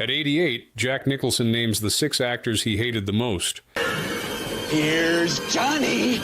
At 88, Jack Nicholson names the 6 actors he hated the most. Here's Johnny!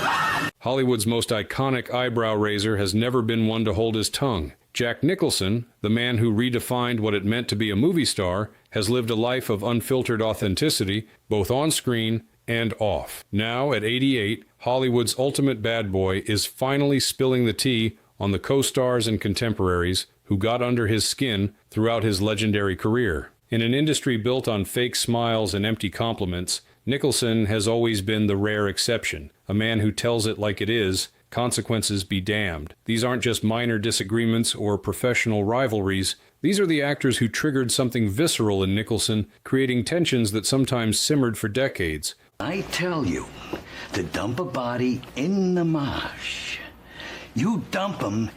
Hollywood's most iconic eyebrow raiser has never been one to hold his tongue. Jack Nicholson, the man who redefined what it meant to be a movie star, has lived a life of unfiltered authenticity, both on screen and off. Now, at 88, Hollywood's ultimate bad boy is finally spilling the tea on the co-stars and contemporaries who got under his skin throughout his legendary career. In an industry built on fake smiles and empty compliments, Nicholson has always been the rare exception, a man who tells it like it is, consequences be damned. These aren't just minor disagreements or professional rivalries. These are the actors who triggered something visceral in Nicholson, creating tensions that sometimes simmered for decades. I tell you, to dump a body in the marsh, you dump them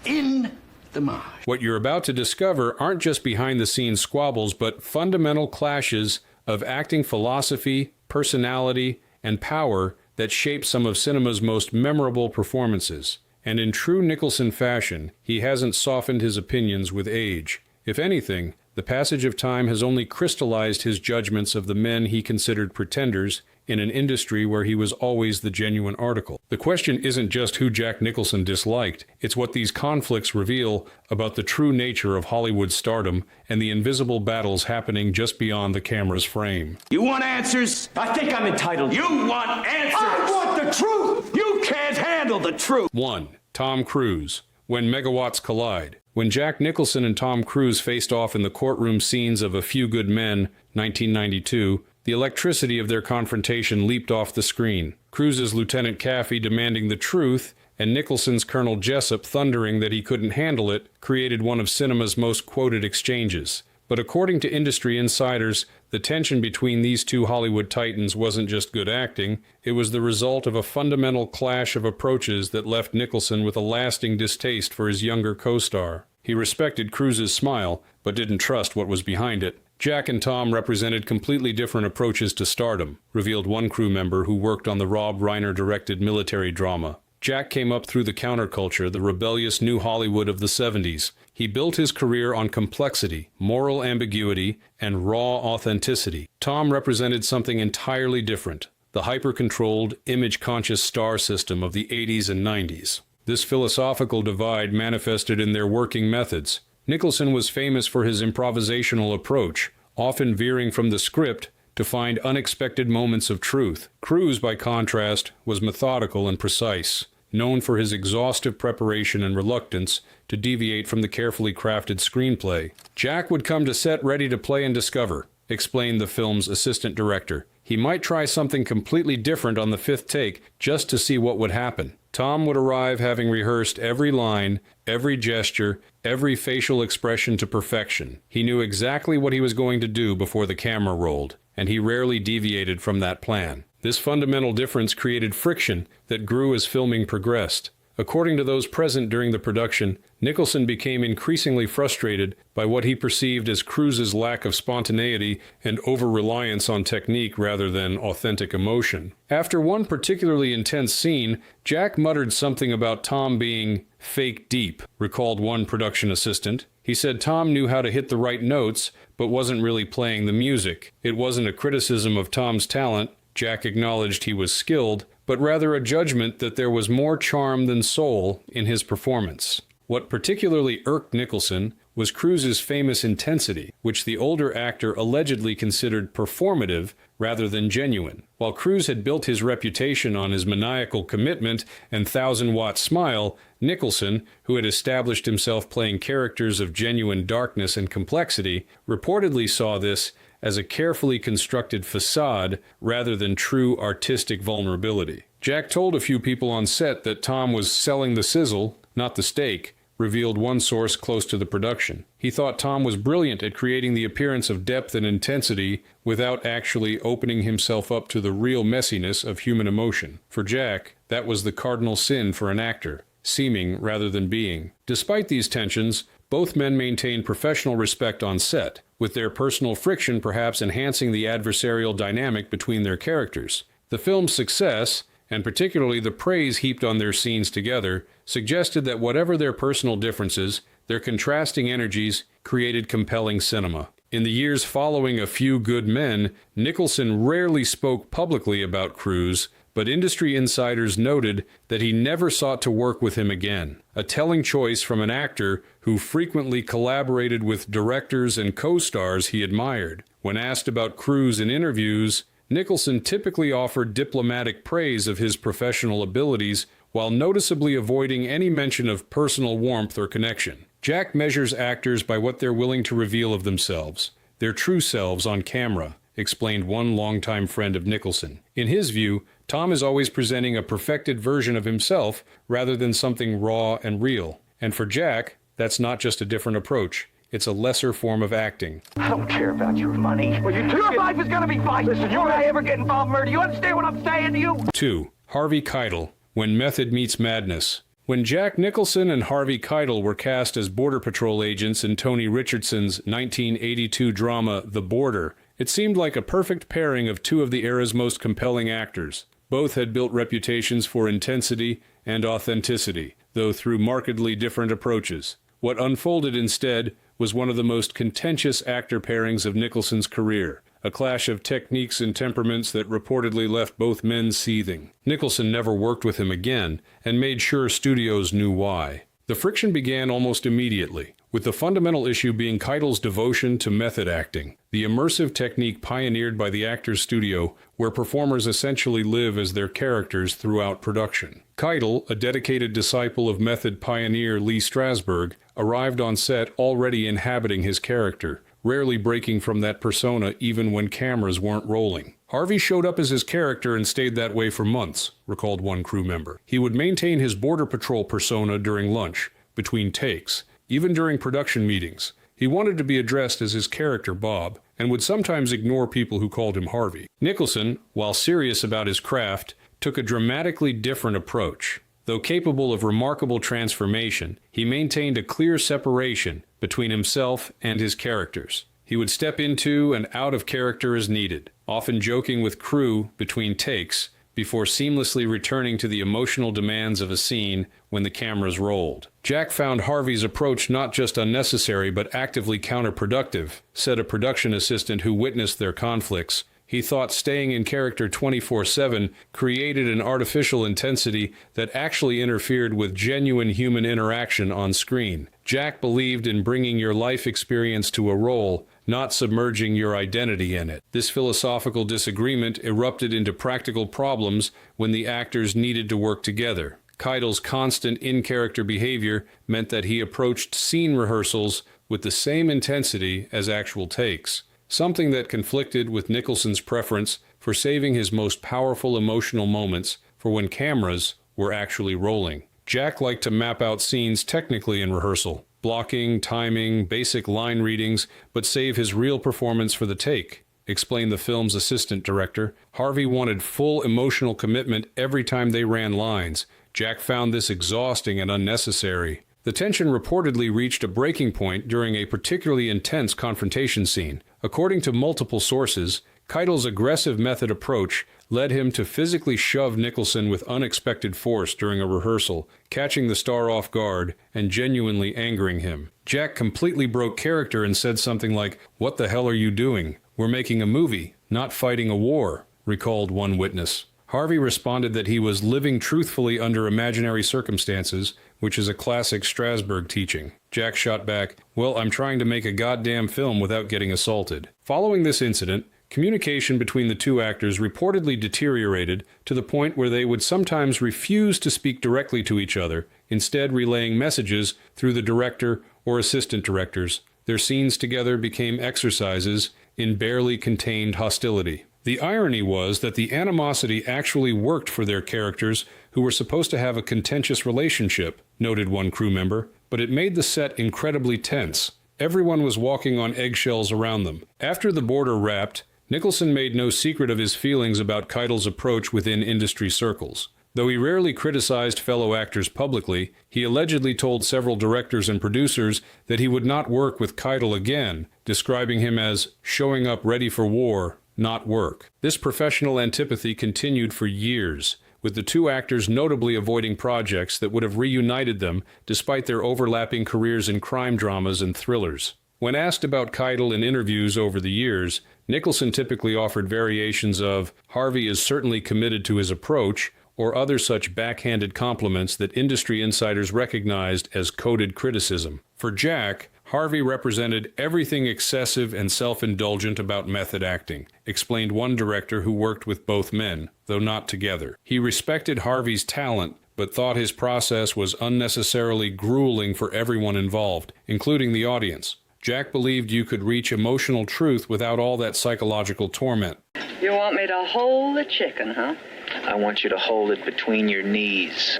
in the marsh. What you're about to discover aren't just behind-the-scenes squabbles, but fundamental clashes of acting philosophy, personality, and power that shape some of cinema's most memorable performances. And in true Nicholson fashion, he hasn't softened his opinions with age. If anything, the passage of time has only crystallized his judgments of the men he considered pretenders in an industry where he was always the genuine article. The question isn't just who Jack Nicholson disliked, it's what these conflicts reveal about the true nature of Hollywood stardom and the invisible battles happening just beyond the camera's frame. You want answers? I think I'm entitled. You want answers? I want the truth! You can't handle the truth! 1. Tom Cruise. When megawatts collide. When Jack Nicholson and Tom Cruise faced off in the courtroom scenes of A Few Good Men, 1992, the electricity of their confrontation leaped off the screen. Cruise's Lieutenant Caffey demanding the truth, and Nicholson's Colonel Jessup thundering that he couldn't handle it, created one of cinema's most quoted exchanges. But according to industry insiders, the tension between these two Hollywood titans wasn't just good acting, it was the result of a fundamental clash of approaches that left Nicholson with a lasting distaste for his younger co-star. He respected Cruise's smile, but didn't trust what was behind it. Jack and Tom represented completely different approaches to stardom, revealed one crew member who worked on the Rob Reiner-directed military drama. Jack came up through the counterculture, the rebellious new Hollywood of the 70s. He built his career on complexity, moral ambiguity, and raw authenticity. Tom represented something entirely different, the hyper-controlled, image-conscious star system of the 80s and 90s. This philosophical divide manifested in their working methods. Nicholson was famous for his improvisational approach, often veering from the script to find unexpected moments of truth. Cruise, by contrast, was methodical and precise, known for his exhaustive preparation and reluctance to deviate from the carefully crafted screenplay. Jack would come to set ready to play and discover, explained the film's assistant director. He might try something completely different on the 5th take just to see what would happen. Tom would arrive having rehearsed every line, every gesture, every facial expression to perfection. He knew exactly what he was going to do before the camera rolled, and he rarely deviated from that plan. This fundamental difference created friction that grew as filming progressed. According to those present during the production, Nicholson became increasingly frustrated by what he perceived as Cruise's lack of spontaneity and over-reliance on technique rather than authentic emotion. After one particularly intense scene, Jack muttered something about Tom being fake deep, recalled one production assistant. He said Tom knew how to hit the right notes, but wasn't really playing the music. It wasn't a criticism of Tom's talent. Jack acknowledged he was skilled, but rather a judgment that there was more charm than soul in his performance. What particularly irked Nicholson was Cruise's famous intensity, which the older actor allegedly considered performative rather than genuine. While Cruise had built his reputation on his maniacal commitment and 1,000-watt smile, Nicholson, who had established himself playing characters of genuine darkness and complexity, reportedly saw this as a carefully constructed facade rather than true artistic vulnerability. Jack told a few people on set that Tom was selling the sizzle, not the steak, revealed one source close to the production. He thought Tom was brilliant at creating the appearance of depth and intensity without actually opening himself up to the real messiness of human emotion. For Jack, that was the cardinal sin for an actor, seeming rather than being. Despite these tensions, both men maintained professional respect on set, with their personal friction perhaps enhancing the adversarial dynamic between their characters. The film's success, and particularly the praise heaped on their scenes together, suggested that whatever their personal differences, their contrasting energies created compelling cinema. In the years following A Few Good Men, Nicholson rarely spoke publicly about Cruise, but industry insiders noted that he never sought to work with him again, a telling choice from an actor who frequently collaborated with directors and co-stars he admired. When asked about Cruise in interviews, Nicholson typically offered diplomatic praise of his professional abilities while noticeably avoiding any mention of personal warmth or connection. Jack measures actors by what they're willing to reveal of themselves, their true selves on camera, explained one longtime friend of Nicholson. In his view, Tom is always presenting a perfected version of himself rather than something raw and real. And for Jack, that's not just a different approach. It's a lesser form of acting. I don't care about your money. Well, your life is gonna be fine. Listen, you and I ever get involved in murder. You understand what I'm saying to you? 2. Harvey Keitel, When Method Meets Madness. When Jack Nicholson and Harvey Keitel were cast as Border Patrol agents in Tony Richardson's 1982 drama The Border, it seemed like a perfect pairing of two of the era's most compelling actors. Both had built reputations for intensity and authenticity, though through markedly different approaches. What unfolded instead was one of the most contentious actor pairings of Nicholson's career, a clash of techniques and temperaments that reportedly left both men seething. Nicholson never worked with him again, and made sure studios knew why. The friction began almost immediately, with the fundamental issue being Keitel's devotion to method acting, the immersive technique pioneered by the Actors Studio, where performers essentially live as their characters throughout production. Keitel, a dedicated disciple of method pioneer Lee Strasberg, arrived on set already inhabiting his character, rarely breaking from that persona even when cameras weren't rolling. Harvey showed up as his character and stayed that way for months, recalled one crew member. He would maintain his Border Patrol persona during lunch, between takes, even during production meetings. He wanted to be addressed as his character Bob, and would sometimes ignore people who called him Harvey. Nicholson, while serious about his craft, took a dramatically different approach. Though capable of remarkable transformation, he maintained a clear separation between himself and his characters. He would step into and out of character as needed, often joking with crew between takes, before seamlessly returning to the emotional demands of a scene when the cameras rolled. Jack found Harvey's approach not just unnecessary but actively counterproductive, said a production assistant who witnessed their conflicts. He thought staying in character 24/7 created an artificial intensity that actually interfered with genuine human interaction on screen. Jack believed in bringing your life experience to a role, not submerging your identity in it. This philosophical disagreement erupted into practical problems when the actors needed to work together. Keitel's constant in-character behavior meant that he approached scene rehearsals with the same intensity as actual takes, something that conflicted with Nicholson's preference for saving his most powerful emotional moments for when cameras were actually rolling. Jack liked to map out scenes technically in rehearsal, blocking, timing, basic line readings, but save his real performance for the take, explained the film's assistant director. Harvey wanted full emotional commitment every time they ran lines. Jack found this exhausting and unnecessary. The tension reportedly reached a breaking point during a particularly intense confrontation scene. According to multiple sources, Keitel's aggressive method approach led him to physically shove Nicholson with unexpected force during a rehearsal, catching the star off guard and genuinely angering him. Jack completely broke character and said something like, "What the hell are you doing? We're making a movie, not fighting a war," recalled one witness. Harvey responded that he was living truthfully under imaginary circumstances, which is a classic Strasberg teaching. Jack shot back, "Well, I'm trying to make a goddamn film without getting assaulted." Following this incident, communication between the two actors reportedly deteriorated to the point where they would sometimes refuse to speak directly to each other, instead relaying messages through the director or assistant directors. Their scenes together became exercises in barely contained hostility. The irony was that the animosity actually worked for their characters, who were supposed to have a contentious relationship, noted one crew member, but it made the set incredibly tense. Everyone was walking on eggshells around them. After The Border wrapped, Nicholson made no secret of his feelings about Keitel's approach within industry circles. Though he rarely criticized fellow actors publicly, he allegedly told several directors and producers that he would not work with Keitel again, describing him as showing up ready for war, not work. This professional antipathy continued for years, with the two actors notably avoiding projects that would have reunited them despite their overlapping careers in crime dramas and thrillers. When asked about Keitel in interviews over the years, Nicholson typically offered variations of, "Harvey is certainly committed to his approach," or other such backhanded compliments that industry insiders recognized as coded criticism. For Jack, Harvey represented everything excessive and self-indulgent about method acting, explained one director who worked with both men, though not together. He respected Harvey's talent, but thought his process was unnecessarily grueling for everyone involved, including the audience. Jack believed you could reach emotional truth without all that psychological torment. You want me to hold the chicken, huh? I want you to hold it between your knees.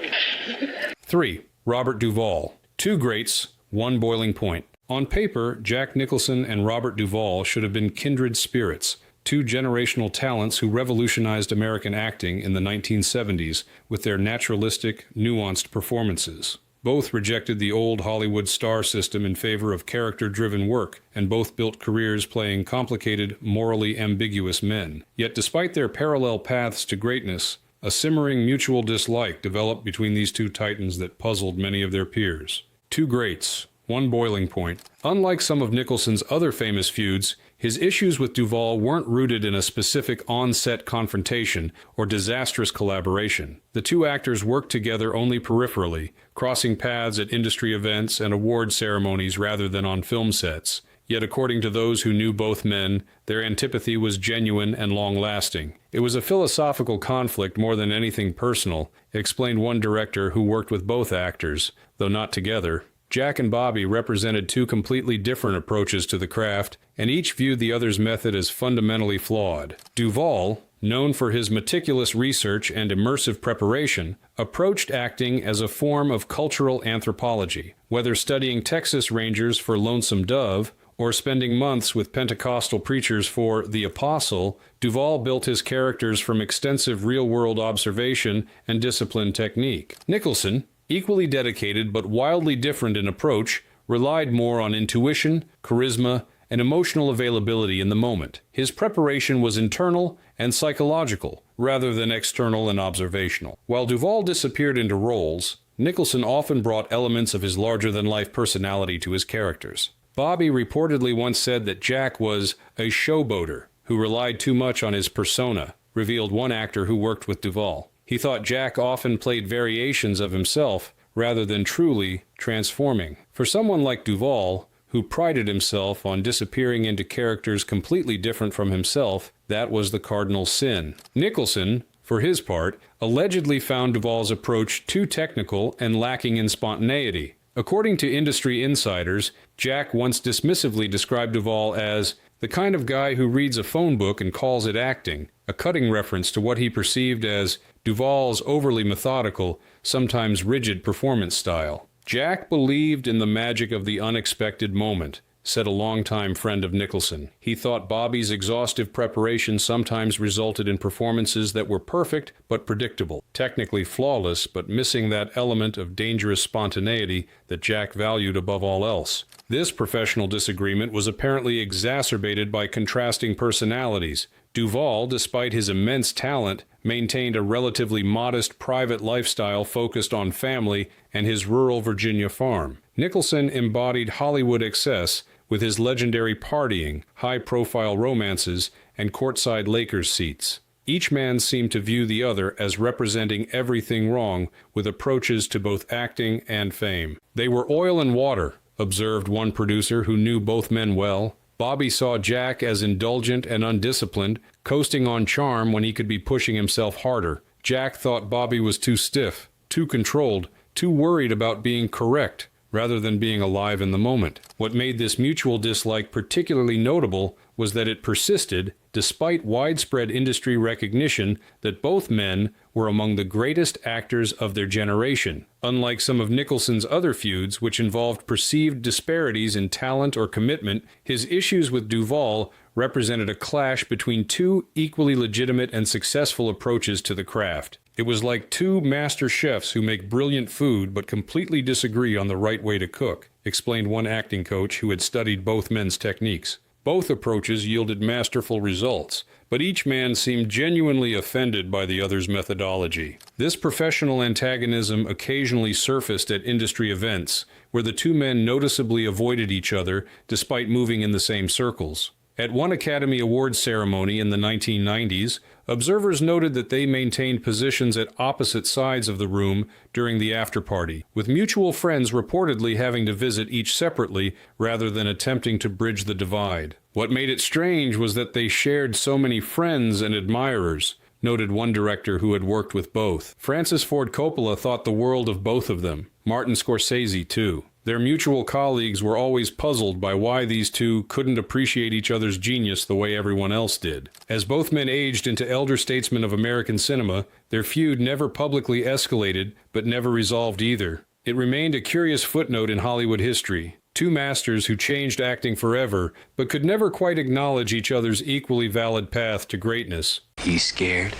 3. Robert Duvall. Two greats, one boiling point. On paper, Jack Nicholson and Robert Duvall should have been kindred spirits, two generational talents who revolutionized American acting in the 1970s with their naturalistic, nuanced performances. Both rejected the old Hollywood star system in favor of character-driven work, and both built careers playing complicated, morally ambiguous men. Yet despite their parallel paths to greatness, a simmering mutual dislike developed between these two titans that puzzled many of their peers. Two greats, one boiling point. Unlike some of Nicholson's other famous feuds, his issues with Duvall weren't rooted in a specific on-set confrontation or disastrous collaboration. The two actors worked together only peripherally, crossing paths at industry events and award ceremonies rather than on film sets. Yet according to those who knew both men, their antipathy was genuine and long-lasting. It was a philosophical conflict more than anything personal, explained one director who worked with both actors, though not together. Jack and Bobby represented two completely different approaches to the craft, and each viewed the other's method as fundamentally flawed. Duvall, known for his meticulous research and immersive preparation, approached acting as a form of cultural anthropology. Whether studying Texas Rangers for Lonesome Dove, or spending months with Pentecostal preachers for The Apostle, Duvall built his characters from extensive real-world observation and disciplined technique. Nicholson, equally dedicated but wildly different in approach, relied more on intuition, charisma, and emotional availability in the moment. His preparation was internal and psychological, rather than external and observational. While Duvall disappeared into roles, Nicholson often brought elements of his larger-than-life personality to his characters. Bobby reportedly once said that Jack was a showboater who relied too much on his persona, revealed one actor who worked with Duvall. He thought Jack often played variations of himself rather than truly transforming. For someone like Duvall, who prided himself on disappearing into characters completely different from himself, that was the cardinal sin. Nicholson, for his part, allegedly found Duvall's approach too technical and lacking in spontaneity. According to industry insiders, Jack once dismissively described Duvall as the kind of guy who reads a phone book and calls it acting, a cutting reference to what he perceived as Duvall's overly methodical, sometimes rigid performance style. Jack believed in the magic of the unexpected moment, said a longtime friend of Nicholson. He thought Bobby's exhaustive preparation sometimes resulted in performances that were perfect but predictable, technically flawless but missing that element of dangerous spontaneity that Jack valued above all else. This professional disagreement was apparently exacerbated by contrasting personalities. Duvall, despite his immense talent, maintained a relatively modest private lifestyle focused on family and his rural Virginia farm. Nicholson embodied Hollywood excess with his legendary partying, high-profile romances, and courtside Lakers seats. Each man seemed to view the other as representing everything wrong with approaches to both acting and fame. They were oil and water, observed one producer who knew both men well. Bobby saw Jack as indulgent and undisciplined, coasting on charm when he could be pushing himself harder. Jack thought Bobby was too stiff, too controlled, too worried about being correct, rather than being alive in the moment. What made this mutual dislike particularly notable was that it persisted despite widespread industry recognition that both men were among the greatest actors of their generation. Unlike some of Nicholson's other feuds, which involved perceived disparities in talent or commitment, his issues with Duvall represented a clash between two equally legitimate and successful approaches to the craft. It was like two master chefs who make brilliant food but completely disagree on the right way to cook, explained one acting coach who had studied both men's techniques. Both approaches yielded masterful results, but each man seemed genuinely offended by the other's methodology. This professional antagonism occasionally surfaced at industry events, where the two men noticeably avoided each other despite moving in the same circles. At one Academy Awards ceremony in the 1990s, observers noted that they maintained positions at opposite sides of the room during the after-party, with mutual friends reportedly having to visit each separately rather than attempting to bridge the divide. What made it strange was that they shared so many friends and admirers, noted one director who had worked with both. Francis Ford Coppola thought the world of both of them. Martin Scorsese, too. Their mutual colleagues were always puzzled by why these two couldn't appreciate each other's genius the way everyone else did. As both men aged into elder statesmen of American cinema, their feud never publicly escalated, but never resolved either. It remained a curious footnote in Hollywood history. Two masters who changed acting forever, but could never quite acknowledge each other's equally valid path to greatness. He's scared.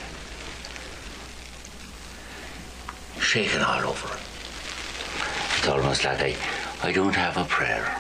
Shaking all over. It's almost like I don't have a prayer.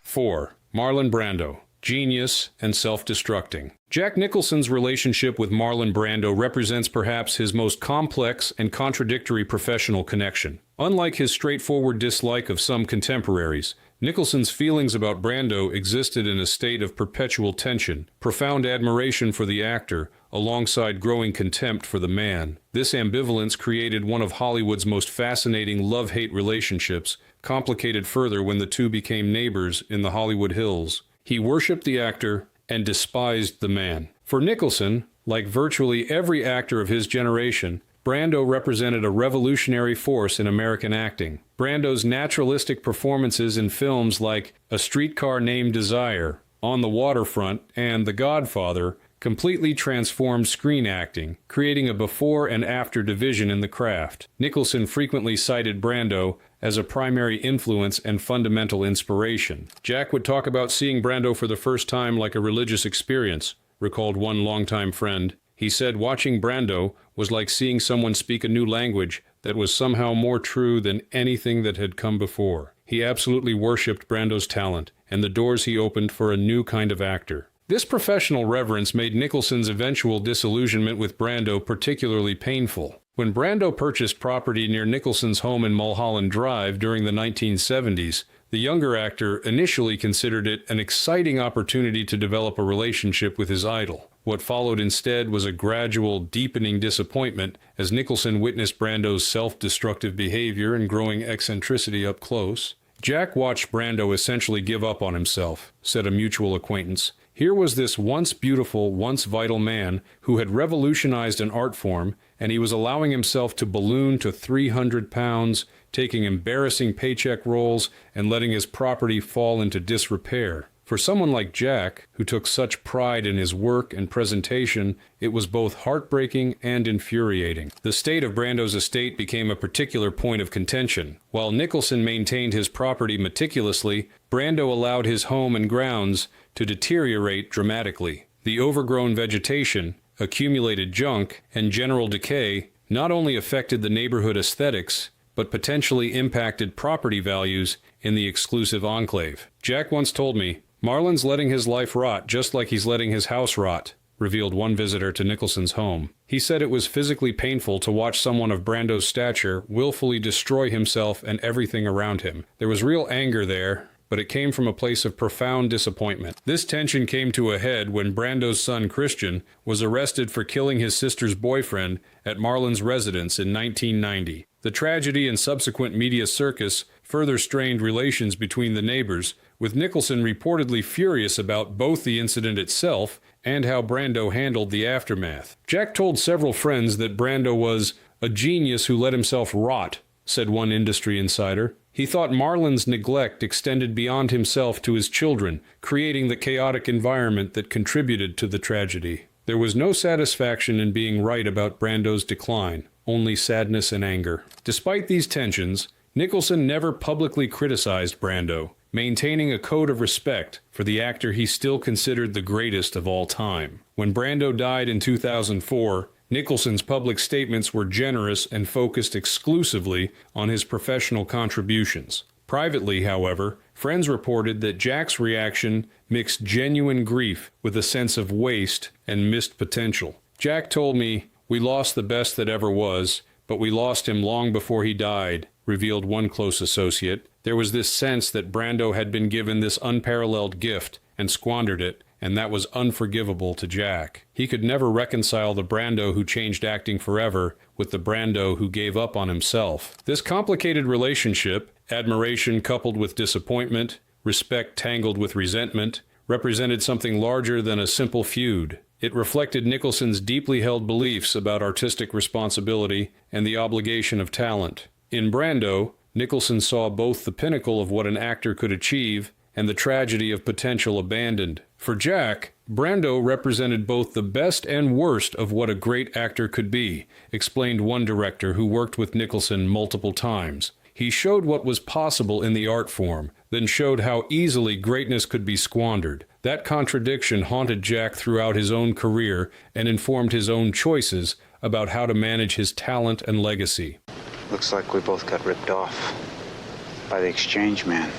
4. Marlon Brando. Genius and self-destructing. Jack Nicholson's relationship with Marlon Brando represents perhaps his most complex and contradictory professional connection. Unlike his straightforward dislike of some contemporaries, Nicholson's feelings about Brando existed in a state of perpetual tension, profound admiration for the actor, alongside growing contempt for the man. This ambivalence created one of Hollywood's most fascinating love-hate relationships, complicated further when the two became neighbors in the Hollywood Hills. He worshipped the actor and despised the man. For Nicholson, like virtually every actor of his generation, Brando represented a revolutionary force in American acting. Brando's naturalistic performances in films like A Streetcar Named Desire, On the Waterfront, and The Godfather completely transformed screen acting, creating a before and after division in the craft. Nicholson frequently cited Brando as a primary influence and fundamental inspiration. Jack would talk about seeing Brando for the first time like a religious experience, recalled one longtime friend. He said watching Brando was like seeing someone speak a new language that was somehow more true than anything that had come before. He absolutely worshipped Brando's talent and the doors he opened for a new kind of actor. This professional reverence made Nicholson's eventual disillusionment with Brando particularly painful. When Brando purchased property near Nicholson's home in Mulholland Drive during the 1970s, the younger actor initially considered it an exciting opportunity to develop a relationship with his idol. What followed instead was a gradual, deepening disappointment as Nicholson witnessed Brando's self-destructive behavior and growing eccentricity up close. Jack watched Brando essentially give up on himself, said a mutual acquaintance. Here was this once beautiful, once vital man who had revolutionized an art form, and he was allowing himself to balloon to 300 pounds, taking embarrassing paycheck roles, and letting his property fall into disrepair. For someone like Jack, who took such pride in his work and presentation, it was both heartbreaking and infuriating. The state of Brando's estate became a particular point of contention. While Nicholson maintained his property meticulously, Brando allowed his home and grounds to deteriorate dramatically. The overgrown vegetation, accumulated junk, and general decay not only affected the neighborhood aesthetics, but potentially impacted property values in the exclusive enclave. Jack once told me, "Marlon's letting his life rot just like he's letting his house rot," revealed one visitor to Nicholson's home. He said it was physically painful to watch someone of Brando's stature willfully destroy himself and everything around him. There was real anger there, but it came from a place of profound disappointment. This tension came to a head when Brando's son Christian was arrested for killing his sister's boyfriend at Marlon's residence in 1990. The tragedy and subsequent media circus further strained relations between the neighbors, with Nicholson reportedly furious about both the incident itself and how Brando handled the aftermath. Jack told several friends that Brando was a genius who let himself rot, said one industry insider. He thought Marlon's neglect extended beyond himself to his children, creating the chaotic environment that contributed to the tragedy. There was no satisfaction in being right about Brando's decline, only sadness and anger. Despite these tensions, Nicholson never publicly criticized Brando, maintaining a code of respect for the actor he still considered the greatest of all time. When Brando died in 2004, Nicholson's public statements were generous and focused exclusively on his professional contributions. Privately, however, Friends reported that Jack's reaction mixed genuine grief with a sense of waste and missed potential. Jack told me, "We lost the best that ever was, but we lost him long before he died," revealed one close associate. There was this sense that Brando had been given this unparalleled gift and squandered it, and that was unforgivable to Jack. He could never reconcile the Brando who changed acting forever with the Brando who gave up on himself. This complicated relationship, admiration coupled with disappointment, respect tangled with resentment, represented something larger than a simple feud. It reflected Nicholson's deeply held beliefs about artistic responsibility and the obligation of talent. In Brando, Nicholson saw both the pinnacle of what an actor could achieve and the tragedy of potential abandoned. For Jack, Brando represented both the best and worst of what a great actor could be, explained one director who worked with Nicholson multiple times. He showed what was possible in the art form, then showed how easily greatness could be squandered. That contradiction haunted Jack throughout his own career and informed his own choices about how to manage his talent and legacy. Looks like we both got ripped off by the exchange man.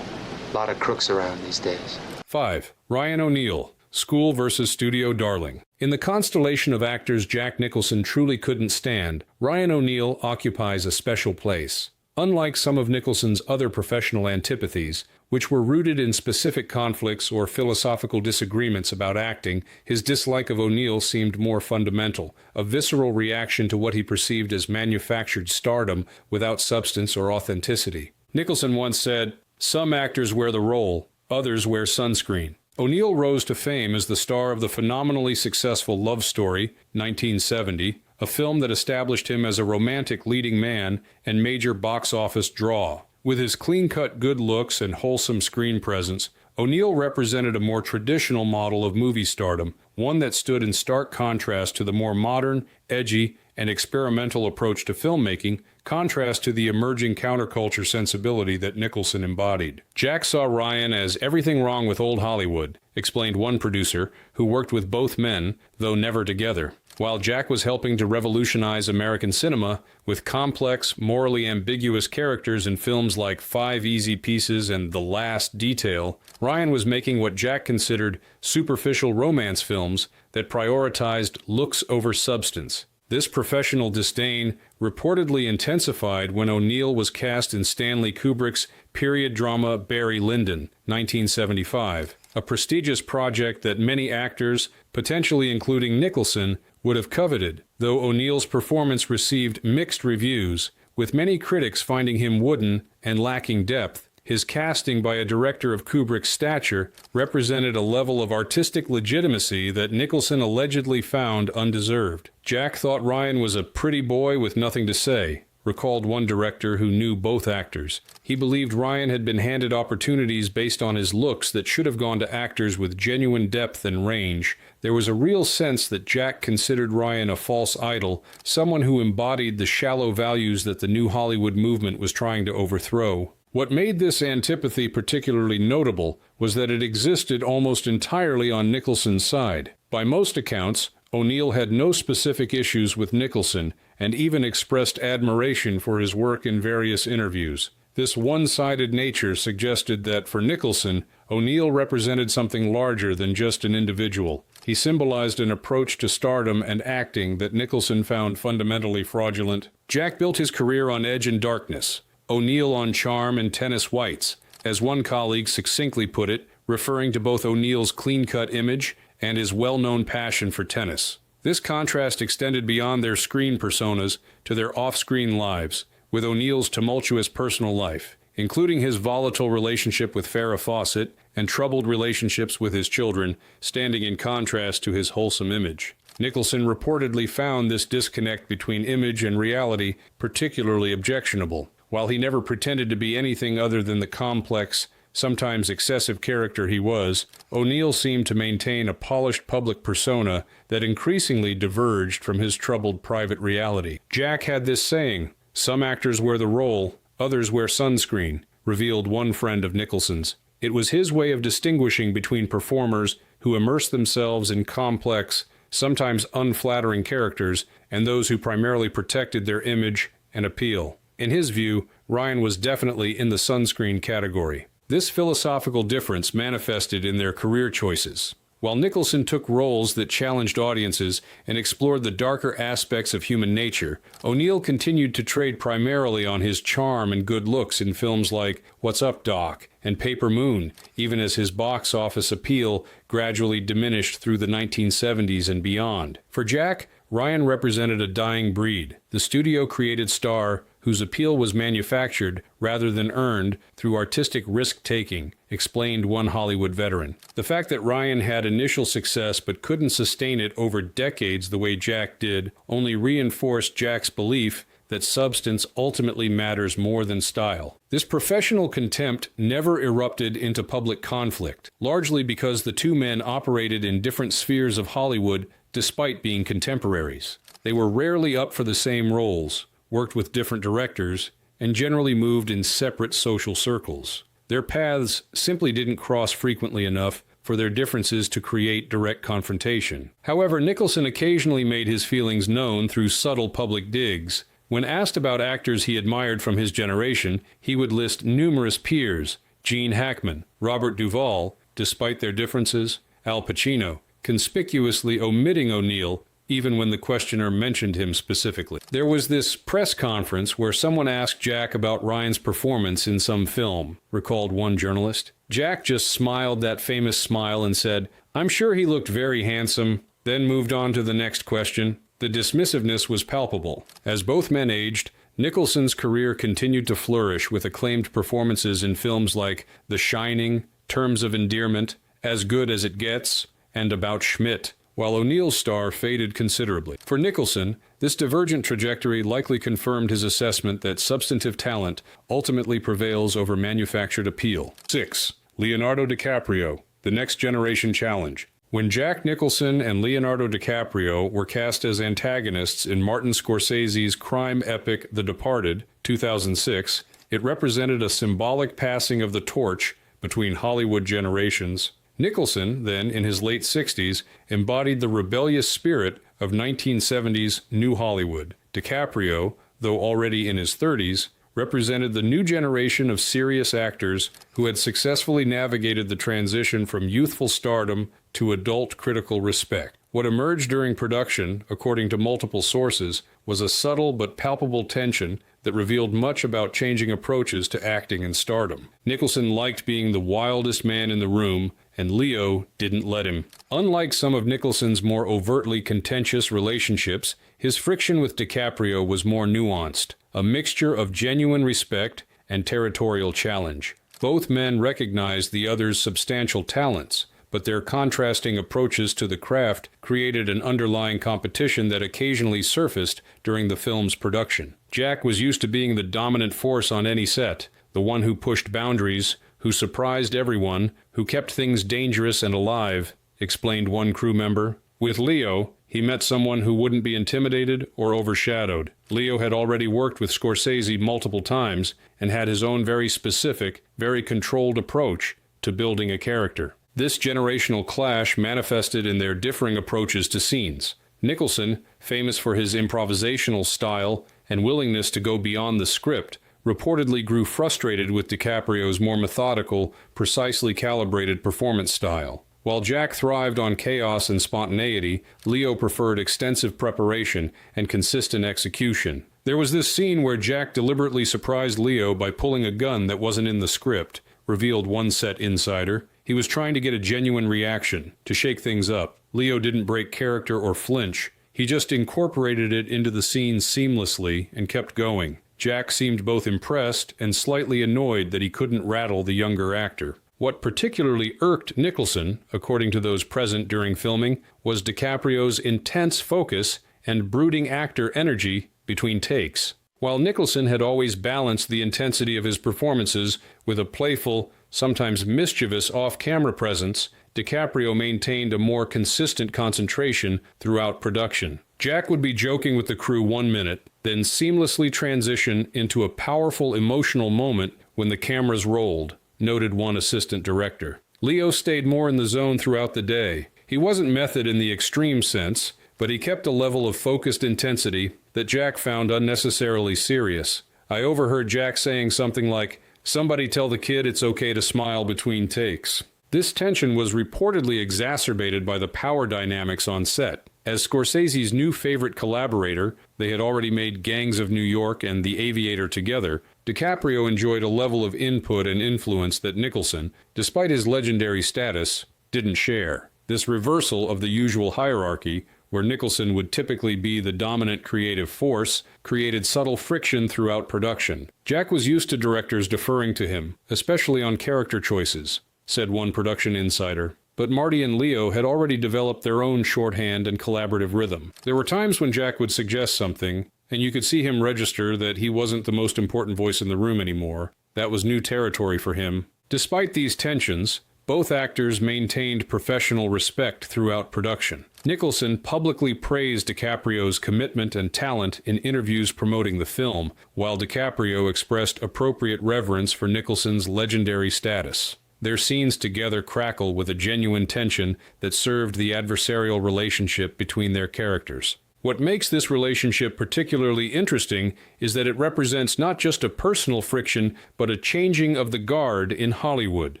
A lot of crooks around these days. 5. Ryan O'Neal, School versus Studio Darling. In the constellation of actors Jack Nicholson truly couldn't stand, Ryan O'Neal occupies a special place. Unlike some of Nicholson's other professional antipathies, which were rooted in specific conflicts or philosophical disagreements about acting, his dislike of O'Neal seemed more fundamental, a visceral reaction to what he perceived as manufactured stardom without substance or authenticity. Nicholson once said, "Some actors wear the role, others wear sunscreen." O'Neal rose to fame as the star of the phenomenally successful Love Story, 1970, a film that established him as a romantic leading man and major box office draw. With his clean-cut good looks and wholesome screen presence, O'Neal represented a more traditional model of movie stardom, one that stood in stark contrast to the more modern, edgy, and experimental approach to filmmaking, contrast to the emerging counterculture sensibility that Nicholson embodied. Jack saw Ryan as everything wrong with old Hollywood, explained one producer, who worked with both men, though never together. While Jack was helping to revolutionize American cinema with complex, morally ambiguous characters in films like 5 Easy Pieces and The Last Detail, Ryan was making what Jack considered superficial romance films that prioritized looks over substance. This professional disdain reportedly intensified when O'Neal was cast in Stanley Kubrick's period drama Barry Lyndon, 1975, a prestigious project that many actors, potentially including Nicholson, would have coveted, though O'Neal's performance received mixed reviews, with many critics finding him wooden and lacking depth. His casting by a director of Kubrick's stature represented a level of artistic legitimacy that Nicholson allegedly found undeserved. Jack thought Ryan was a pretty boy with nothing to say, recalled one director who knew both actors. He believed Ryan had been handed opportunities based on his looks that should have gone to actors with genuine depth and range. There was a real sense that Jack considered Ryan a false idol, someone who embodied the shallow values that the new Hollywood movement was trying to overthrow. What made this antipathy particularly notable was that it existed almost entirely on Nicholson's side. By most accounts, O'Neal had no specific issues with Nicholson and even expressed admiration for his work in various interviews. This one-sided nature suggested that for Nicholson, O'Neal represented something larger than just an individual. He symbolized an approach to stardom and acting that Nicholson found fundamentally fraudulent. Jack built his career on edge and darkness, O'Neal on charm and tennis whites, as one colleague succinctly put it, referring to both O'Neal's clean-cut image and his well-known passion for tennis. This contrast extended beyond their screen personas to their off-screen lives, with O'Neal's tumultuous personal life, including his volatile relationship with Farrah Fawcett and troubled relationships with his children, standing in contrast to his wholesome image. Nicholson reportedly found this disconnect between image and reality particularly objectionable. While he never pretended to be anything other than the complex, sometimes excessive character he was, O'Neal seemed to maintain a polished public persona that increasingly diverged from his troubled private reality. Jack had this saying, "Some actors wear the role, others wear sunscreen," revealed one friend of Nicholson's. It was his way of distinguishing between performers who immerse themselves in complex, sometimes unflattering characters, and those who primarily protected their image and appeal. In his view, Ryan was definitely in the sunscreen category. This philosophical difference manifested in their career choices. While Nicholson took roles that challenged audiences and explored the darker aspects of human nature, O'Neill continued to trade primarily on his charm and good looks in films like What's Up, Doc? And Paper Moon, even as his box office appeal gradually diminished through the 1970s and beyond. For Jack, Ryan represented a dying breed, the studio-created star whose appeal was manufactured rather than earned through artistic risk-taking, explained one Hollywood veteran. The fact that Ryan had initial success but couldn't sustain it over decades the way Jack did only reinforced Jack's belief that substance ultimately matters more than style. This professional contempt never erupted into public conflict, largely because the two men operated in different spheres of Hollywood despite being contemporaries. They were rarely up for the same roles, worked with different directors, and generally moved in separate social circles. Their paths simply didn't cross frequently enough for their differences to create direct confrontation. However, Nicholson occasionally made his feelings known through subtle public digs. When asked about actors he admired from his generation, he would list numerous peers: Gene Hackman, Robert Duvall, despite their differences, Al Pacino, conspicuously omitting O'Neill even when the questioner mentioned him specifically. There was this press conference where someone asked Jack about Ryan's performance in some film, recalled one journalist. Jack just smiled that famous smile and said, "I'm sure he looked very handsome," then moved on to the next question. The dismissiveness was palpable. As both men aged, Nicholson's career continued to flourish with acclaimed performances in films like The Shining, Terms of Endearment, As Good as It Gets, and About Schmidt, while O'Neill's star faded considerably. For Nicholson, this divergent trajectory likely confirmed his assessment that substantive talent ultimately prevails over manufactured appeal. 6. Leonardo DiCaprio, The Next Generation Challenge. When Jack Nicholson and Leonardo DiCaprio were cast as antagonists in Martin Scorsese's crime epic The Departed, 2006, it represented a symbolic passing of the torch between Hollywood generations. Nicholson, then in his late 60s, embodied the rebellious spirit of 1970s New Hollywood. DiCaprio, though already in his 30s, represented the new generation of serious actors who had successfully navigated the transition from youthful stardom to adult critical respect. What emerged during production, according to multiple sources, was a subtle but palpable tension that revealed much about changing approaches to acting and stardom. Nicholson liked being the wildest man in the room, and Leo didn't let him. Unlike some of Nicholson's more overtly contentious relationships, his friction with DiCaprio was more nuanced, a mixture of genuine respect and territorial challenge. Both men recognized the other's substantial talents, but their contrasting approaches to the craft created an underlying competition that occasionally surfaced during the film's production. Jack was used to being the dominant force on any set, the one who pushed boundaries, who surprised everyone, who kept things dangerous and alive, explained one crew member. With Leo, he met someone who wouldn't be intimidated or overshadowed. Leo had already worked with Scorsese multiple times and had his own very specific, very controlled approach to building a character. This generational clash manifested in their differing approaches to scenes. Nicholson, famous for his improvisational style and willingness to go beyond the script, reportedly grew frustrated with DiCaprio's more methodical, precisely calibrated performance style. While Jack thrived on chaos and spontaneity, Leo preferred extensive preparation and consistent execution. There was this scene where Jack deliberately surprised Leo by pulling a gun that wasn't in the script, revealed one set insider. He was trying to get a genuine reaction, to shake things up. Leo didn't break character or flinch. He just incorporated it into the scene seamlessly and kept going. Jack seemed both impressed and slightly annoyed that he couldn't rattle the younger actor. What particularly irked Nicholson, according to those present during filming, was DiCaprio's intense focus and brooding actor energy between takes. While Nicholson had always balanced the intensity of his performances with a playful, sometimes mischievous off-camera presence, DiCaprio maintained a more consistent concentration throughout production. Jack would be joking with the crew 1 minute, then seamlessly transition into a powerful emotional moment when the cameras rolled, noted one assistant director. Leo stayed more in the zone throughout the day. He wasn't method in the extreme sense, but he kept a level of focused intensity that Jack found unnecessarily serious. I overheard Jack saying something like, "Somebody tell the kid it's okay to smile between takes." This tension was reportedly exacerbated by the power dynamics on set. As Scorsese's new favorite collaborator, they had already made Gangs of New York and The Aviator together, DiCaprio enjoyed a level of input and influence that Nicholson, despite his legendary status, didn't share. This reversal of the usual hierarchy, where Nicholson would typically be the dominant creative force, created subtle friction throughout production. Jack was used to directors deferring to him, especially on character choices, said one production insider. But Marty and Leo had already developed their own shorthand and collaborative rhythm. There were times when Jack would suggest something, and you could see him register that he wasn't the most important voice in the room anymore. That was new territory for him. Despite these tensions, both actors maintained professional respect throughout production. Nicholson publicly praised DiCaprio's commitment and talent in interviews promoting the film, while DiCaprio expressed appropriate reverence for Nicholson's legendary status. Their scenes together crackle with a genuine tension that served the adversarial relationship between their characters. What makes this relationship particularly interesting is that it represents not just a personal friction, but a changing of the guard in Hollywood.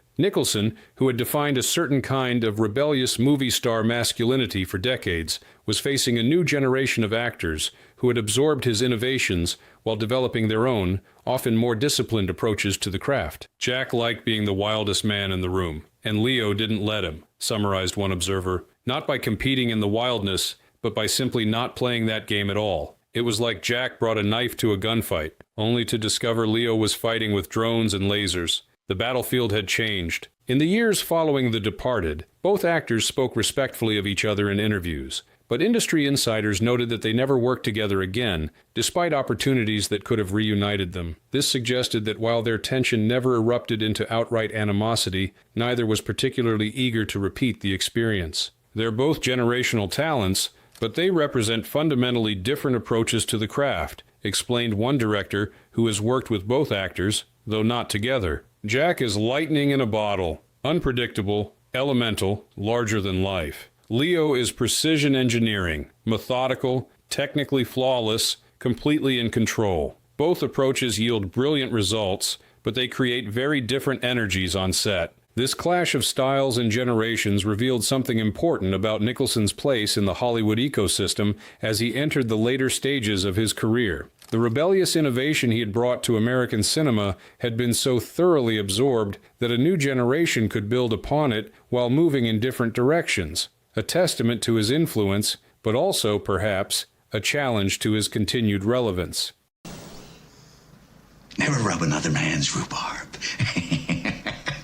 Nicholson, who had defined a certain kind of rebellious movie star masculinity for decades, was facing a new generation of actors who had absorbed his innovations while developing their own, often more disciplined approaches to the craft. Jack liked being the wildest man in the room, and Leo didn't let him, summarized one observer, not by competing in the wildness, but by simply not playing that game at all. It was like Jack brought a knife to a gunfight, only to discover Leo was fighting with drones and lasers. The battlefield had changed. In the years following The Departed, both actors spoke respectfully of each other in interviews, but industry insiders noted that they never worked together again, despite opportunities that could have reunited them. This suggested that while their tension never erupted into outright animosity, neither was particularly eager to repeat the experience. They're both generational talents, but they represent fundamentally different approaches to the craft, explained one director who has worked with both actors, though not together. Jack is lightning in a bottle, unpredictable, elemental, larger than life. Leo is precision engineering, methodical, technically flawless, completely in control. Both approaches yield brilliant results, but they create very different energies on set. This clash of styles and generations revealed something important about Nicholson's place in the Hollywood ecosystem as he entered the later stages of his career. The rebellious innovation he had brought to American cinema had been so thoroughly absorbed that a new generation could build upon it while moving in different directions, a testament to his influence, but also, perhaps, a challenge to his continued relevance. Never rub another man's rhubarb.